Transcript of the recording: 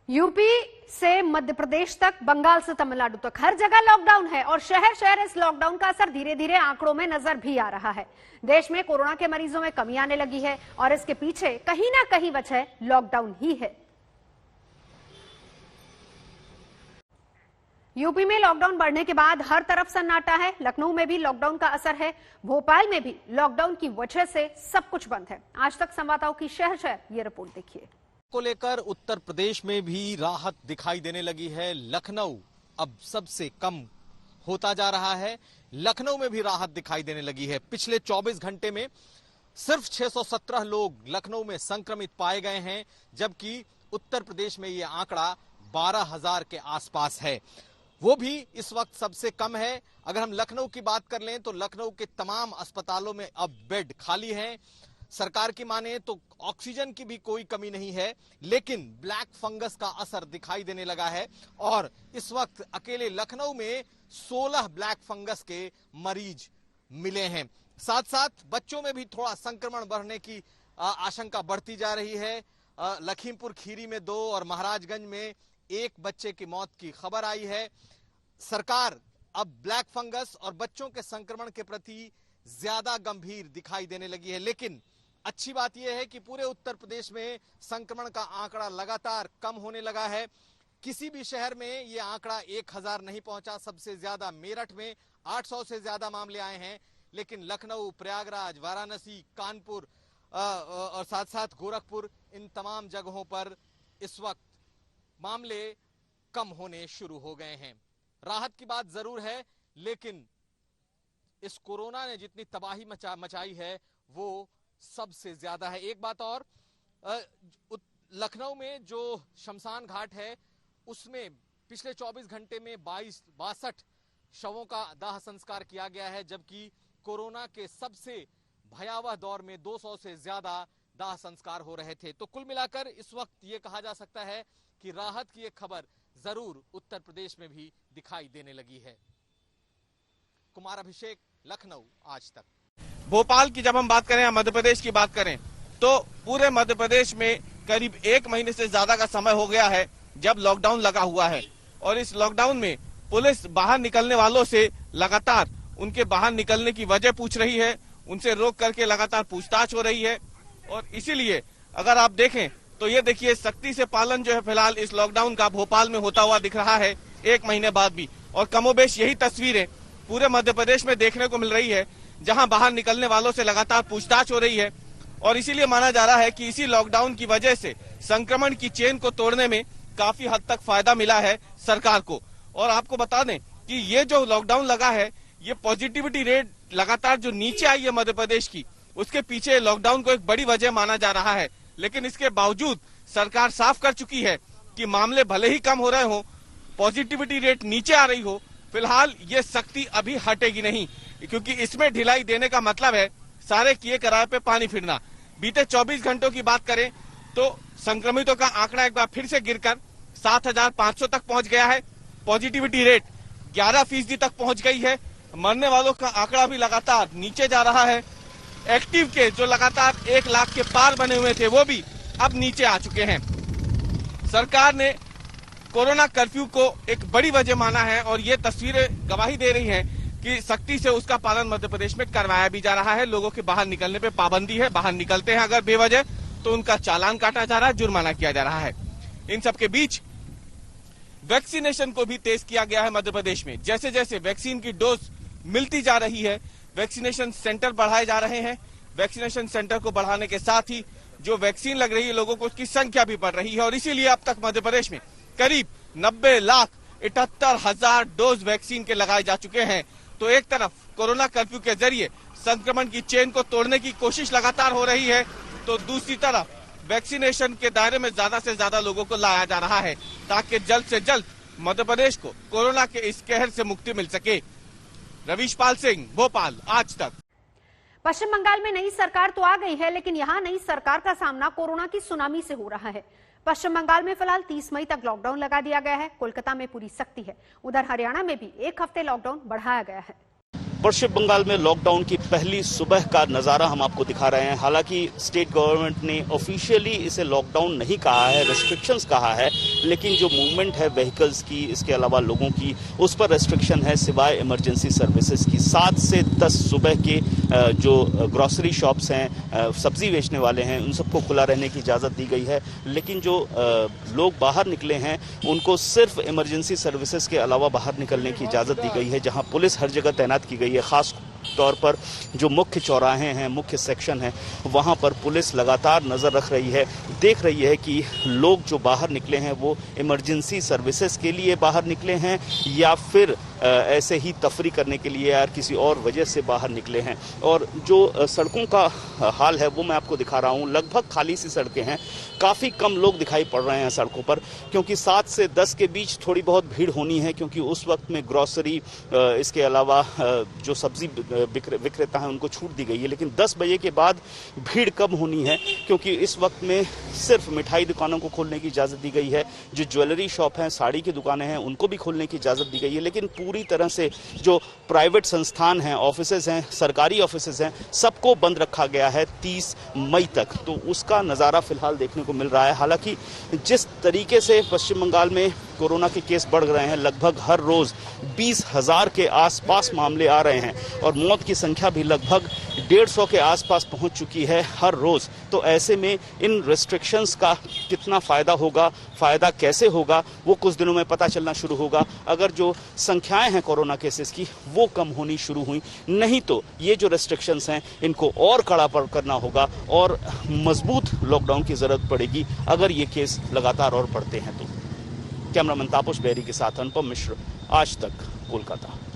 UP से मध्य प्रदेश तक, बंगाल से तमिलनाडु तक हर जगह लॉकडाउन है और शहर शहर इस लॉकडाउन का असर धीरे धीरे आंकड़ों में नजर भी आ रहा है। देश में कोरोना के मरीजों में कमी आने लगी है और इसके पीछे कहीं ना कहीं वजह लॉकडाउन ही है। यूपी में लॉकडाउन बढ़ने के बाद हर तरफ सन्नाटा है। लखनऊ में भी लॉकडाउन का असर है। भोपाल में भी लॉकडाउन की वजह से सब कुछ बंद है। आज तक संवाददाताओं की शहर शहर ये रिपोर्ट देखिए। को लेकर उत्तर प्रदेश में भी राहत दिखाई देने लगी है। लखनऊ अब सबसे कम होता जा रहा है। लखनऊ में भी राहत दिखाई देने लगी है। पिछले 24 घंटे में सिर्फ 617 लोग लखनऊ में संक्रमित पाए गए हैं, जबकि उत्तर प्रदेश में ये आंकड़ा 12,000 के आसपास है। वो भी इस वक्त सबसे कम है। अगर हम लखनऊ की बात कर लें तो लखनऊ के तमाम अस्पतालों में अब बेड खाली हैं। सरकार की माने तो ऑक्सीजन की भी कोई कमी नहीं है, लेकिन ब्लैक फंगस का असर दिखाई देने लगा है और इस वक्त अकेले लखनऊ में 16 ब्लैक फंगस के मरीज मिले हैं। साथ साथ बच्चों में भी थोड़ा संक्रमण बढ़ने की आशंका बढ़ती जा रही है। लखीमपुर खीरी में 2 और महाराजगंज में 1 बच्चे की मौत की खबर आई है। सरकार अब ब्लैक फंगस और बच्चों के संक्रमण के प्रति ज्यादा गंभीर दिखाई देने लगी है। लेकिन अच्छी बात यह है कि पूरे उत्तर प्रदेश में संक्रमण का आंकड़ा लगातार कम होने लगा है। किसी भी शहर में यह आंकड़ा 1000 नहीं पहुंचा। सबसे ज्यादा मेरठ में 800 से ज्यादा मामले आए हैं, लेकिन लखनऊ, प्रयागराज, वाराणसी, कानपुर और साथ साथ गोरखपुर, इन तमाम जगहों पर इस वक्त मामले कम होने शुरू हो गए हैं। राहत की बात जरूर है, लेकिन इस कोरोना ने जितनी तबाही मचाई है वो सबसे ज्यादा है। एक बात और, लखनऊ में जो शमशान घाट है उसमें पिछले 24 घंटे में 62 शवों का दाह संस्कार किया गया है, जबकि कोरोना के सबसे भयावह दौर में 200 से ज्यादा दाह संस्कार हो रहे थे। तो कुल मिलाकर इस वक्त ये कहा जा सकता है कि राहत की एक खबर जरूर उत्तर प्रदेश में भी दिखाई देने लगी है। कुमार अभिषेक, लखनऊ, आज तक। भोपाल की जब हम बात करें, मध्य प्रदेश की बात करें, तो पूरे मध्य प्रदेश में करीब 1 महीने से ज्यादा का समय हो गया है जब लॉकडाउन लगा हुआ है। और इस लॉकडाउन में पुलिस बाहर निकलने वालों से लगातार उनके बाहर निकलने की वजह पूछ रही है, उनसे रोक करके लगातार पूछताछ हो रही है। और इसीलिए अगर आप देखें तो ये देखिए, सख्ती से पालन जो है फिलहाल इस लॉकडाउन का भोपाल में होता हुआ दिख रहा है 1 महीने बाद भी। और कमोबेश यही तस्वीरें पूरे मध्य प्रदेश में देखने को मिल रही है, जहां बाहर निकलने वालों से लगातार पूछताछ हो रही है। और इसीलिए माना जा रहा है कि इसी लॉकडाउन की वजह से संक्रमण की चेन को तोड़ने में काफी हद तक फायदा मिला है सरकार को। और आपको बता दें कि ये जो लॉकडाउन लगा है, ये पॉजिटिविटी रेट लगातार जो नीचे आई है मध्य प्रदेश की, उसके पीछे लॉकडाउन को एक बड़ी वजह माना जा रहा है। लेकिन इसके बावजूद सरकार साफ कर चुकी है कि मामले भले ही कम हो रहे हो, पॉजिटिविटी रेट नीचे आ रही हो, फिलहाल ये सख्ती अभी हटेगी नहीं, क्योंकि इसमें ढिलाई देने का मतलब है सारे किए कराए पे पानी फिरना। बीते 24 घंटों की बात करें तो संक्रमितों का आंकड़ा एक बार फिर से गिरकर 7,500 तक पहुंच गया है। पॉजिटिविटी रेट 11% तक पहुंच गई है। मरने वालों का आंकड़ा भी लगातार नीचे जा रहा है। एक्टिव के जो लगातार 1 लाख के पार बने हुए थे वो भी अब नीचे आ चुके हैं। सरकार ने कोरोना कर्फ्यू को एक बड़ी वजह माना है और ये तस्वीरें गवाही दे रही हैं कि सख्ती से उसका पालन मध्य प्रदेश में करवाया भी जा रहा है। लोगों के बाहर निकलने पे पाबंदी है। बाहर निकलते हैं अगर बेवजह तो उनका चालान काटा जा रहा है, जुर्माना किया जा रहा है। इन सबके बीच वैक्सीनेशन को भी तेज किया गया है मध्य प्रदेश में। जैसे जैसे वैक्सीन की डोज मिलती जा रही है, वैक्सीनेशन सेंटर बढ़ाए जा रहे हैं। वैक्सीनेशन सेंटर को बढ़ाने के साथ ही जो वैक्सीन लग रही है लोगों को, उसकी संख्या भी बढ़ रही है। और इसीलिए अब तक मध्य प्रदेश में करीब 90,78,000 डोज वैक्सीन के लगाए जा चुके हैं। तो एक तरफ कोरोना कर्फ्यू के जरिए संक्रमण की चेन को तोड़ने की कोशिश लगातार हो रही है, तो दूसरी तरफ वैक्सीनेशन के दायरे में ज्यादा से ज्यादा लोगों को लाया जा रहा है, ताकि जल्द से जल्द मध्य प्रदेश को कोरोना के इस कहर से मुक्ति मिल सके। रवीश पाल सिंह, भोपाल, आज तक। पश्चिम बंगाल में नई सरकार तो आ गई है, लेकिन यहां नई सरकार का सामना कोरोना की सुनामी से हो रहा है। पश्चिम बंगाल में फिलहाल 30 मई तक लॉकडाउन लगा दिया गया है। कोलकाता में पूरी सख्ती है। उधर हरियाणा में भी 1 हफ्ते लॉकडाउन बढ़ाया गया है। पश्चिम बंगाल में लॉकडाउन की पहली सुबह का नज़ारा हम आपको दिखा रहे हैं। हालांकि स्टेट गवर्नमेंट ने ऑफिशियली इसे लॉकडाउन नहीं कहा है, रेस्ट्रिक्शंस कहा है, लेकिन जो मूवमेंट है व्हीकल्स की, इसके अलावा लोगों की, उस पर रेस्ट्रिक्शन है सिवाय इमरजेंसी सर्विसेज की। 7 से 10 सुबह के जो ग्रॉसरी शॉप्स हैं, सब्जी बेचने वाले हैं, उन सबको खुला रहने की इजाज़त दी गई है। लेकिन जो लोग बाहर निकले हैं उनको सिर्फ इमरजेंसी सर्विसेज के अलावा बाहर निकलने की इजाज़त दी गई है, जहां पुलिस हर जगह तैनात की गई है। खास तौर पर जो मुख्य चौराहे हैं, मुख्य सेक्शन है, वहां पर पुलिस लगातार नजर रख रही है, देख रही है कि लोग जो बाहर निकले हैं वो इमरजेंसी सर्विसेज के लिए बाहर निकले हैं या फिर ऐसे ही तफरी करने के लिए या किसी और वजह से बाहर निकले हैं। और जो सड़कों का हाल है वो मैं आपको दिखा रहा हूं। लगभग खाली सी सड़कें हैं, काफ़ी कम लोग दिखाई पड़ रहे हैं सड़कों पर, क्योंकि 7 से 10 के बीच थोड़ी बहुत भीड़ होनी है, क्योंकि उस वक्त में ग्रॉसरी, इसके अलावा जो सब्जी विक्रेता हैं उनको छूट दी गई है। लेकिन 10 बजे के बाद भीड़ कम होनी है, क्योंकि इस वक्त में सिर्फ मिठाई दुकानों को खोलने की इजाज़त दी गई है। जो ज्वेलरी शॉप हैं, साड़ी की दुकानें हैं, उनको भी खोलने की इजाज़त दी गई है। लेकिन पूरी तरह से जो प्राइवेट संस्थान हैं, ऑफिसेज हैं, सरकारी ऑफिसेज हैं, सबको बंद रखा गया है 30 मई तक। तो उसका नज़ारा फिलहाल देखने को मिल रहा है। हालांकि जिस तरीके से पश्चिम बंगाल में कोरोना के केस बढ़ रहे हैं, लगभग हर रोज 20,000 के आसपास मामले आ रहे हैं और मौत की संख्या भी लगभग 150 के आसपास पहुंच चुकी है हर रोज। तो ऐसे में इन रेस्ट्रिक्शंस का कितना फायदा होगा, फायदा कैसे होगा, वो कुछ दिनों में पता चलना शुरू होगा। अगर जो संख्याएं हैं कोरोना केसेस की वो कम होनी शुरू हुई, नहीं तो ये जो रेस्ट्रिक्शंस हैं इनको और कड़ा करना होगा और मजबूत लॉकडाउन की जरूरत पड़ेगी अगर ये केस लगातार और बढ़ते हैं तो। कैमरामैन तापस बेरी के साथ अनुपम मिश्र, आज तक, कोलकाता।